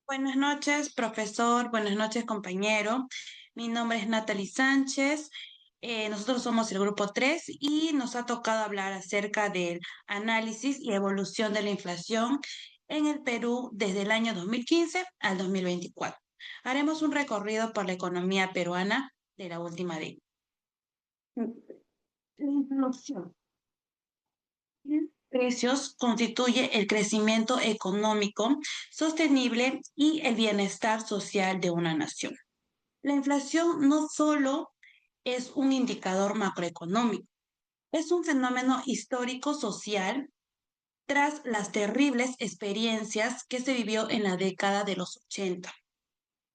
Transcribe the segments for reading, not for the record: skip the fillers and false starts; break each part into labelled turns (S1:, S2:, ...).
S1: Buenas noches, profesor. Buenas noches, compañero. Mi nombre es Natalie Sánchez. Nosotros somos el grupo 3 y nos ha tocado hablar acerca del análisis y evolución de la inflación en el Perú desde el año 2015 al 2024. Haremos un recorrido por la economía peruana de la última década. La inflación en precios constituye el crecimiento económico sostenible y el bienestar social de una nación. La inflación no solo es un indicador macroeconómico, es un fenómeno histórico-social tras las terribles experiencias que se vivió en la década de los 80,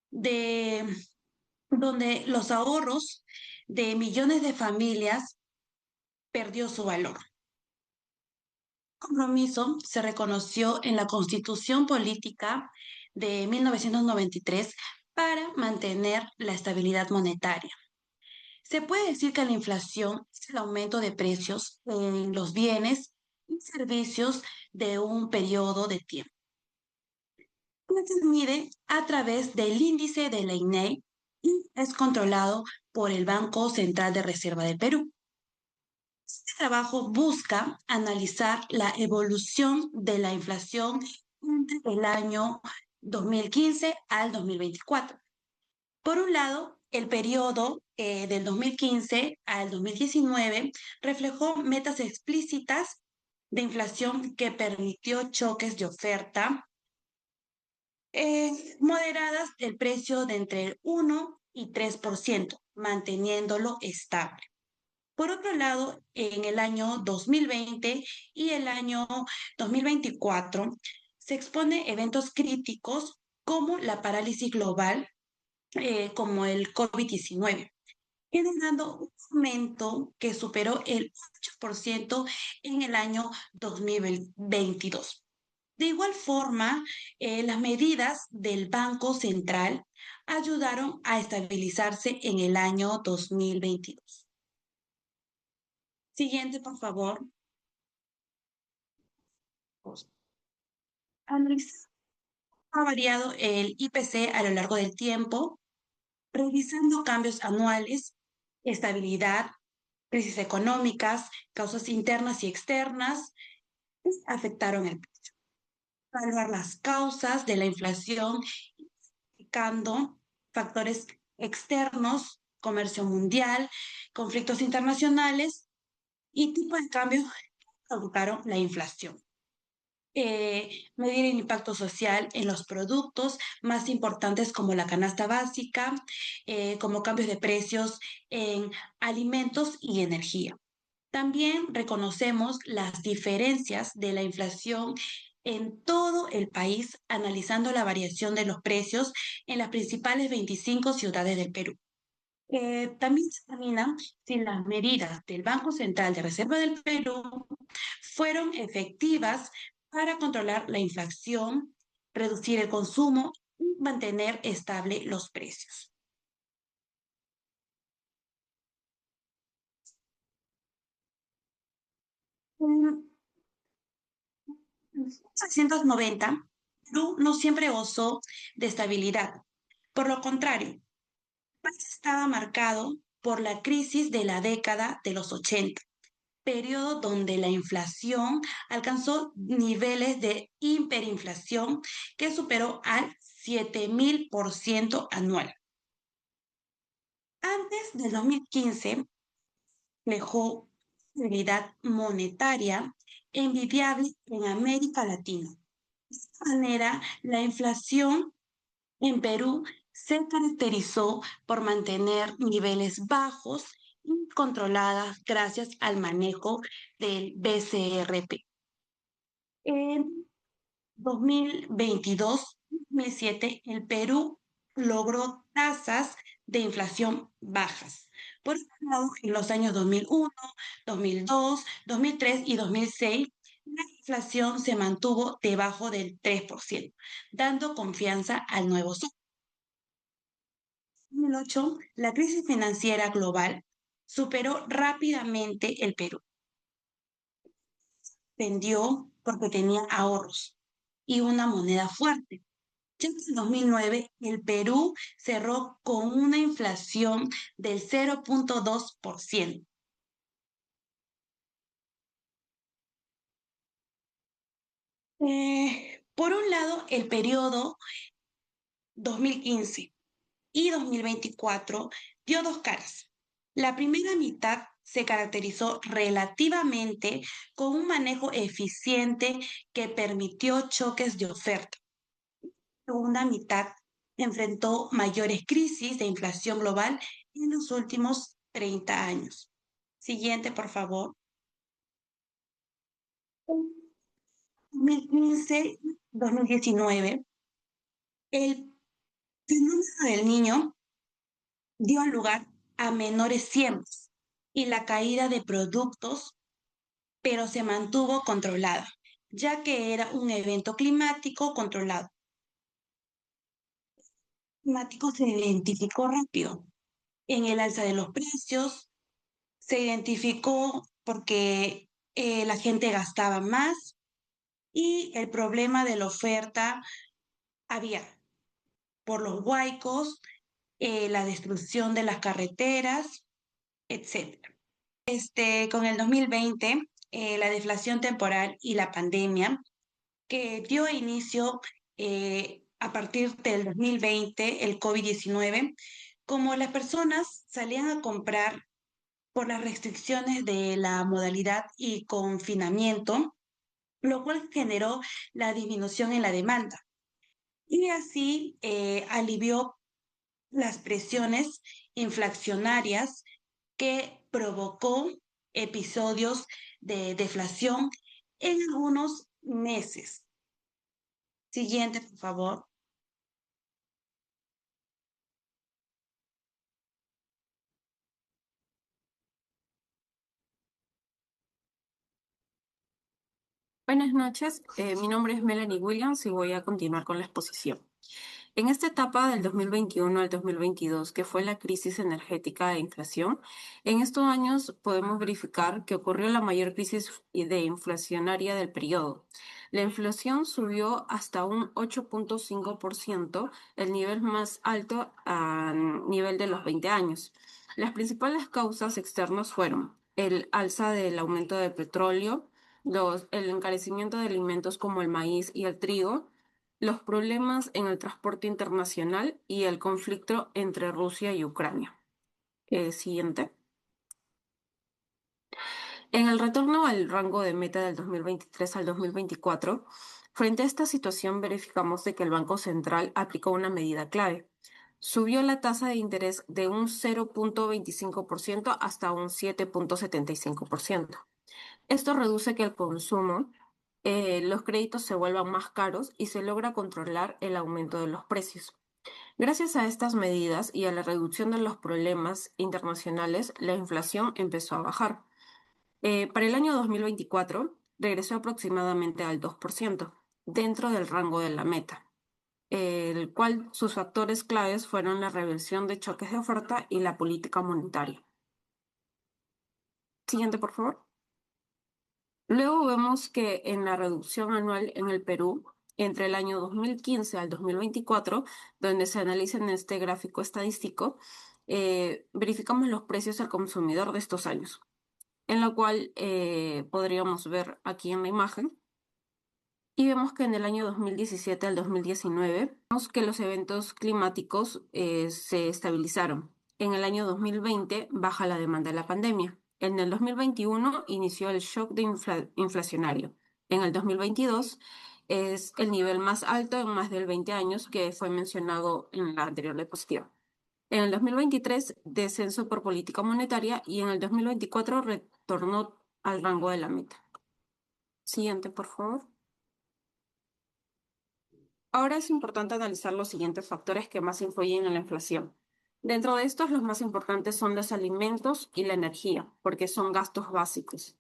S1: de, donde los ahorros de millones de familias perdió su valor. El compromiso se reconoció en la Constitución Política de 1993 para mantener la estabilidad monetaria. Se puede decir que la inflación es el aumento de precios en los bienes y servicios de un periodo de tiempo, que se mide a través del índice de la INEI y es controlado por el Banco Central de Reserva del Perú. Este trabajo busca analizar la evolución de la inflación entre el año 2015 al 2024. Por un lado, el periodo del 2015 al 2019 reflejó metas explícitas de inflación que permitió choques de oferta moderadas del precio de entre el 1 y 3%, manteniéndolo estable. Por otro lado, en el año 2020 y el año 2024 se expone eventos críticos como la parálisis global, como el COVID-19, generando un aumento que superó el 8% en el año 2022. De igual forma, las medidas del Banco Central ayudaron a estabilizarse en el año 2022. Siguiente, por favor. Andrés, ha variado el IPC a lo largo del tiempo, revisando cambios anuales, estabilidad, crisis económicas, causas internas y externas afectaron el precio. Evaluar las causas de la inflación, indicando factores externos, comercio mundial, conflictos internacionales y tipo de cambio que provocaron la inflación. Medir el impacto social en los productos más importantes como la canasta básica, como cambios de precios en alimentos y energía. También reconocemos las diferencias de la inflación en todo el país, analizando la variación de los precios en las principales 25 ciudades del Perú. También se examina si las medidas del Banco Central de Reserva del Perú fueron efectivas para controlar la inflación, reducir el consumo y mantener estable los precios. En 1990, Perú no siempre gozó de estabilidad. Por lo contrario, el país estaba marcado por la crisis de la década de los 80, periodo donde la inflación alcanzó niveles de hiperinflación que superó al 7000% anual. Antes del 2015, dejó estabilidad monetaria envidiable en América Latina. De esta manera, la inflación en Perú se caracterizó por mantener niveles bajos y controladas gracias al manejo del BCRP. En 2022-2007, el Perú logró tasas de inflación bajas. Por otro lado, en los años 2001, 2002, 2003 y 2006, la inflación se mantuvo debajo del 3%, dando confianza al nuevo socio. En 2008, la crisis financiera global superó rápidamente el Perú. Vendió porque tenía ahorros y una moneda fuerte. Ya que en 2009 el Perú cerró con una inflación del 0,2%. Por un lado, el periodo 2015 y 2024 dio dos caras. La primera mitad se caracterizó relativamente con un manejo eficiente que permitió choques de oferta. La segunda mitad enfrentó mayores crisis de inflación global en los últimos 30 años. Siguiente, por favor. 2015-2019, el fenómeno del niño dio lugar a menores siembras y la caída de productos, pero se mantuvo controlada, ya que era un evento climático controlado. El climático se identificó rápido en el alza de los precios, se identificó porque la gente gastaba más y el problema de la oferta había por los huaicos, la destrucción de las carreteras, etcétera. Con el 2020, la deflación temporal y la pandemia, que dio inicio a partir del 2020, el COVID-19, como las personas salían a comprar por las restricciones de la modalidad y confinamiento, lo cual generó la disminución en la demanda. Y así alivió las presiones inflacionarias que provocó episodios de deflación en algunos meses. Siguiente, por favor.
S2: Buenas noches, mi nombre es Melanie Williams y voy a continuar con la exposición. En esta etapa del 2021 al 2022, que fue la crisis energética e inflación, en estos años podemos verificar que ocurrió la mayor crisis de inflacionaria del periodo. La inflación subió hasta un 8,5%, el nivel más alto a nivel de los 20 años. Las principales causas externas fueron el alza del aumento del petróleo, el encarecimiento de alimentos como el maíz y el trigo, los problemas en el transporte internacional y el conflicto entre Rusia y Ucrania. Siguiente. En el retorno al rango de meta del 2023 al 2024, frente a esta situación verificamos de que el Banco Central aplicó una medida clave. Subió la tasa de interés de un 0,25% hasta un 7,75%. Esto reduce que el consumo, los créditos se vuelvan más caros y se logra controlar el aumento de los precios. Gracias a estas medidas y a la reducción de los problemas internacionales, la inflación empezó a bajar. Para el año 2024, regresó aproximadamente al 2%, dentro del rango de la meta, el cual sus factores claves fueron la reversión de choques de oferta y la política monetaria. Siguiente, por favor. Luego vemos que en la reducción anual en el Perú, entre el año 2015 al 2024, donde se analiza en este gráfico estadístico, verificamos los precios al consumidor de estos años, en lo cual podríamos ver aquí en la imagen. Y vemos que en el año 2017 al 2019, vemos que los eventos climáticos se estabilizaron. En el año 2020 baja la demanda de la pandemia. En el 2021 inició el shock de inflacionario. En el 2022 es el nivel más alto en más de 20 años que fue mencionado en la anterior diapositiva. En el 2023 descenso por política monetaria y en el 2024 retornó al rango de la meta. Siguiente, por favor. Ahora es importante analizar los siguientes factores que más influyen en la inflación. Dentro de estos, los más importantes son los alimentos y la energía, porque son gastos básicos.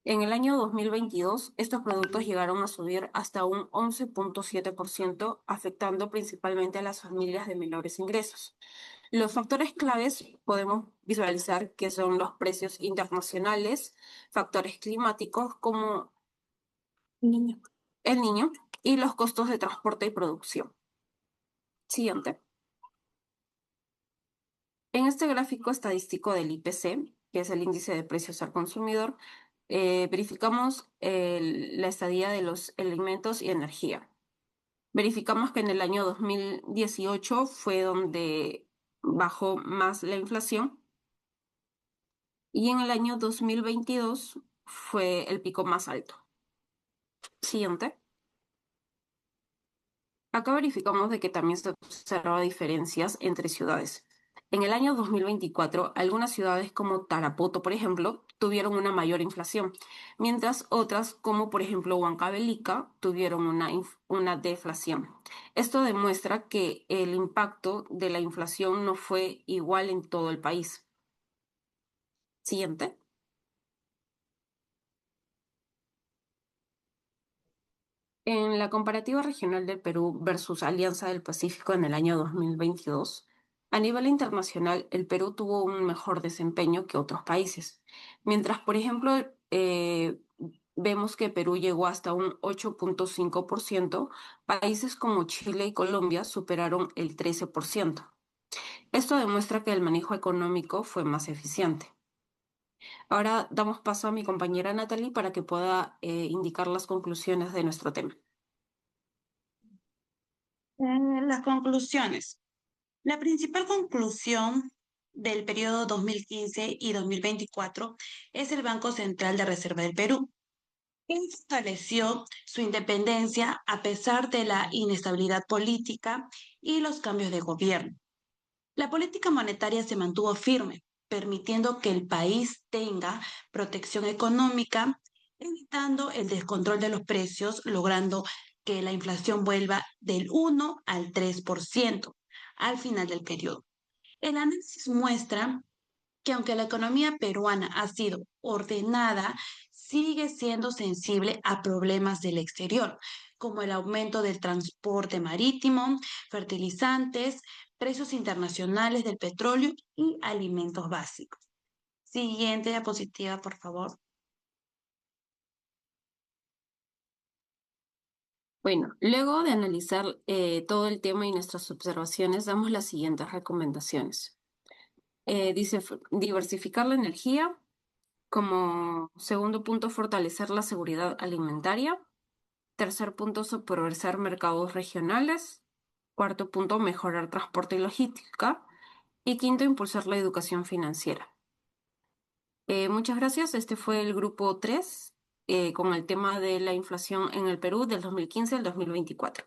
S2: En el año 2022, estos productos llegaron a subir hasta un 11,7%, afectando principalmente a las familias de menores ingresos. Los factores claves podemos visualizar que son los precios internacionales, factores climáticos como el niño y los costos de transporte y producción. Siguiente. En este gráfico estadístico del IPC, que es el índice de precios al consumidor, verificamos la estadía de los alimentos y energía. Verificamos que en el año 2018 fue donde bajó más la inflación y en el año 2022 fue el pico más alto. Siguiente. Acá verificamos de que también se observa diferencias entre ciudades. En el año 2024, algunas ciudades como Tarapoto, por ejemplo, tuvieron una mayor inflación, mientras otras, como por ejemplo Huancavelica, tuvieron una deflación. Esto demuestra que el impacto de la inflación no fue igual en todo el país. Siguiente. En la comparativa regional del Perú versus Alianza del Pacífico en el año 2022, a nivel internacional, el Perú tuvo un mejor desempeño que otros países. Mientras, por ejemplo, vemos que Perú llegó hasta un 8.5%, países como Chile y Colombia superaron el 13%. Esto demuestra que el manejo económico fue más eficiente. Ahora damos paso a mi compañera Natalie para que pueda indicar las conclusiones de nuestro tema.
S1: Las conclusiones. La principal conclusión del periodo 2015 y 2024 es el Banco Central de Reserva del Perú, que estableció su independencia a pesar de la inestabilidad política y los cambios de gobierno. La política monetaria se mantuvo firme, permitiendo que el país tenga protección económica, evitando el descontrol de los precios, logrando que la inflación vuelva del 1 al 3% al final del periodo. El análisis muestra que aunque la economía peruana ha sido ordenada, sigue siendo sensible a problemas del exterior, como el aumento del transporte marítimo, fertilizantes, precios internacionales del petróleo y alimentos básicos. Siguiente diapositiva, por favor.
S2: Bueno, luego de analizar todo el tema y nuestras observaciones, damos las siguientes recomendaciones. Dice diversificar la energía. Como segundo punto, fortalecer la seguridad alimentaria. Tercer punto, supervisar mercados regionales. Cuarto punto, mejorar transporte y logística. Y quinto, impulsar la educación financiera. Muchas gracias. Este fue el grupo 3 con el tema de la inflación en el Perú del 2015 al 2024.